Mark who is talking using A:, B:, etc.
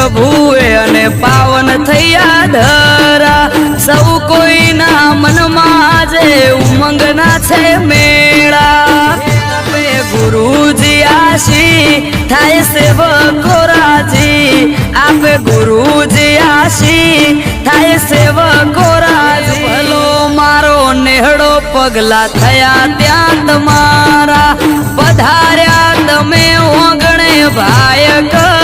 A: પ્રભુએ અને પાવન થયા ધરા સૌ કોઈના મનમાં આજે ઉમંગના છે મેળા ગુરુજી આશી થાય સેવકો રાજી આપે ગુરુજી આશી થાય સેવકો રાજી ભલો મારો નેહડો પગલા થયા ત્યાં તમારા પધાર્યા તમે ઓગણે ભાયક